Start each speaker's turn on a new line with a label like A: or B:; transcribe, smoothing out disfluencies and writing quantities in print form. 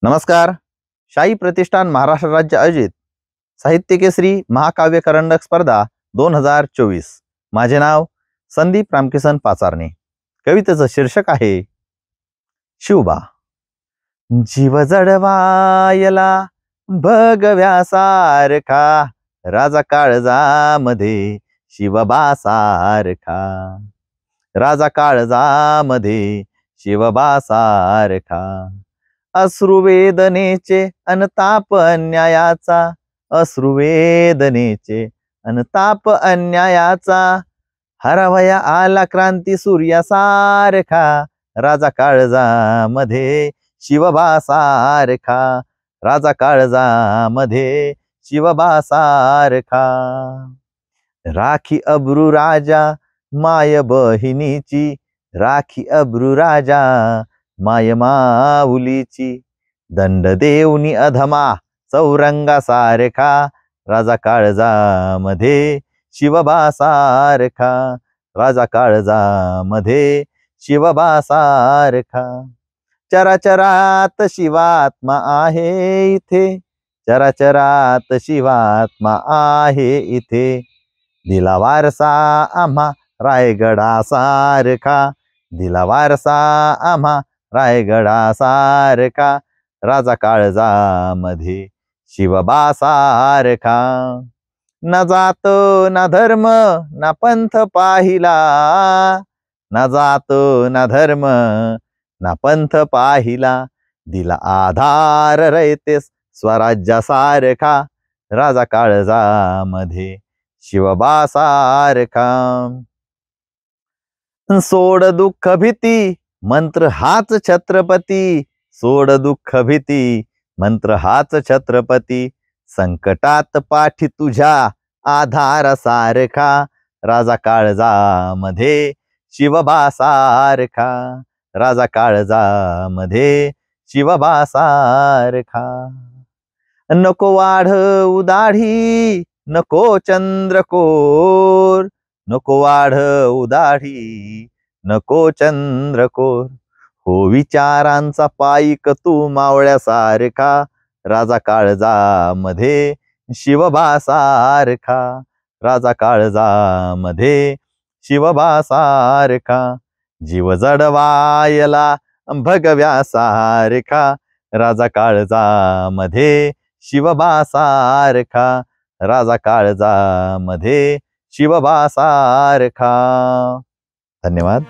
A: नमस्कार. शाही प्रतिष्ठान महाराष्ट्र राज्य आयोजित साहित्य केसरी महाकाव्य करंडक स्पर्धा 2024. माझे नाव संदीप रामकिसन पाचारणे. कवितेचं शीर्षक आहे शिवबा. जीव जडवायला भगव्यासारखा राजा काळजामध्ये शिवबा सारखा. राजा काळजामध्ये शिवबा सारखा. अश्रुवेदनेचे अनताप अन्यायाचा. अश्रुवेदनेचे अनताप अन्यायाचा. हरवया आला क्रांती सूर्यासारखा. राजा काळजामध्ये शिवबा सारखा. राजा काळजामध्ये शिवबा सारखा. राखी अब्रू राजा माय बहिणीची. राखी अब्रू राजा माय माऊलीची. दंड देऊनी अधमा चौरंगा सारखा. राजा काळजामध्ये शिवबा सारखा. राजा काळजामध्ये शिवबा सारखा. चराचरात शिवात्मा आहे इथे. चराचरात शिवात्मा आहे इथे. दिला वारसा आम्हा रायगडा सारखा. दिला वारसा आम्हा रायगडा सारखा. राजा काळजामध्ये शिवबा सारखा. न जात ना धर्म ना पंथ पाहिला. न जात ना धर्म ना पंथ पाहिला. दिला आधार रयतेस स्वराज्यासारखा. राजा काळजामध्ये शिवबा सारखा. सोड दुःख भीती मंत्र हाच छत्रपती. सोड दुःख भीती मंत्र हाच छत्रपती. संकटात पाठी तुझ्या आधार सारखा. राजा काळजामध्ये शिवबा सारखा. राजा काळजामध्ये शिवबा सारखा. नको वाढवू दाढी नको चंद्रकोर. नको वाढवू दाढी नको चंद्रकोर. हो विचारांचा पाईक तू मावळ्यासारखा. राजा काळजामध्ये शिवबा सारखा. राजा काळजामध्ये शिवबा सारखा. जीव जडवायला भगव्यासारखा. राजा काळजामध्ये शिवबा सारखा. राजा काळजामध्ये शिवबा सारखा. धन्यवाद.